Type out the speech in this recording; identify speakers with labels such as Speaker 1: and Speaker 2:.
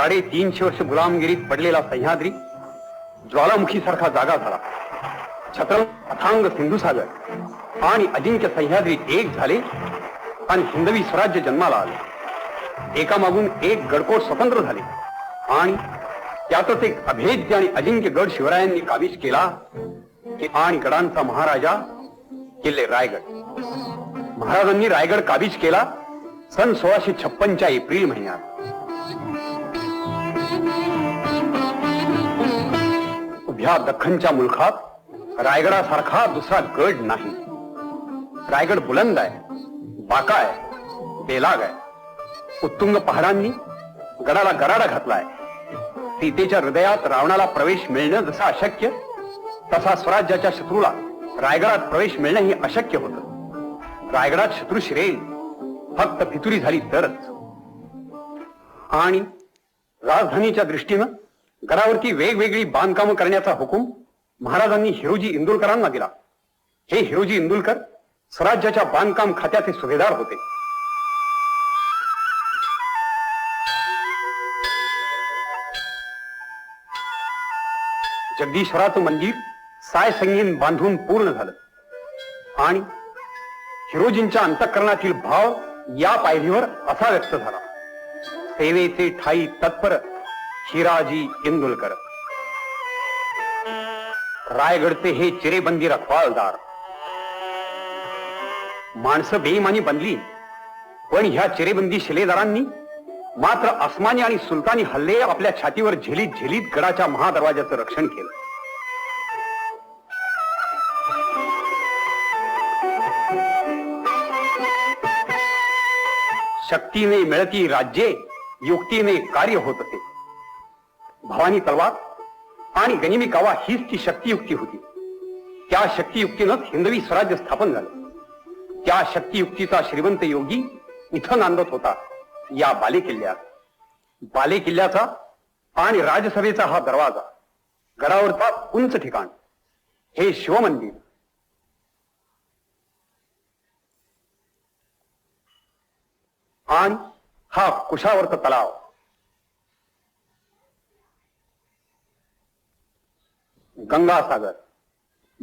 Speaker 1: 350 वर्ष गुलामगिरीत पडलेला सह्याद्री ज्वालामुखी सारखा जागा झाला. छत्र अथांग सिंधुसागर आणि अजिंक्य सह्याद्री एक झाले आणि हिंदवी स्वराज्य जन्माला आले. एकामागून एक गडकोट स्वतंत्र झाले आणि त्यातच एक अभेद्य आणि अजिंक्य गड शिवरायांनी काबीज केला आणि गडांचा महाराजा किल्ले रायगड. महाराजांनी रायगड काबीज केला सन 1656च्या एप्रिल महिन्यात. उभ्या दख्खनच्या मुलखात रायगडासारखा दुसरा गड नाही. रायगड बुलंद आहे, बाका आहे, बेलाग आहे. उत्तुंग पहाडांनी गडाला गराडा घातलाय. सीतेच्या हृदयात रावणाला प्रवेश मिळणं जसं अशक्य, तसा स्वराज्याच्या शत्रूला रायगडात प्रवेश मिळणं हे अशक्य होतं. रायगडात शत्रू शिरेल फक्त फितुरी झाली तरच. आणि राजधानीच्या दृष्टीनं गडावरती वेगवेगळी बांधकामं करण्याचा हुकूम महाराजांनी हिरोजी इंदुरकरांना दिला. हे हिरोजी इंदुरकर स्वराज्याच्या बांधकाम खात्याचे सुभेदार होते. जगदीश्वराचं मंदिर साय संगीन बांधून पूर्ण झालं आणि हिरोजींच्या अंतःकरणातील भाव या पायरीवर असा व्यक्त झाला. सेवेचे ठाई तत्पर हिराजी इंदुलकर. रायगडचे हे चिरेबंदी रखवालदार. माणसं बेईमानी बनली पण ह्या चिरेबंदी शिलेदारांनी मात्र अस्मानी आणि सुलतानी हल्ले आपल्या छातीवर झेलीत झेलीत गडाच्या महादरवाजाचं रक्षण केलं. शक्तीने मिळती राज्ये, युक्तीने कार्य होत असे. भवानी तलवार आणि गनिमी कावा हीच ती शक्तियुक्ती होती. त्या शक्तियुक्तीनं हिंदवी स्वराज्य स्थापन झालं. त्या शक्तियुक्तीचा श्रीमंत योगी इथं नांदत होता या बालेकिल्ल्यात. बालेकिल्ल्याचा आणि राजसभेचा हा दरवाजा, गडावरचा उंच ठिकाण, हे शिवमंदिर. आणि हा कुशावर्त तलाव. गंगासागर.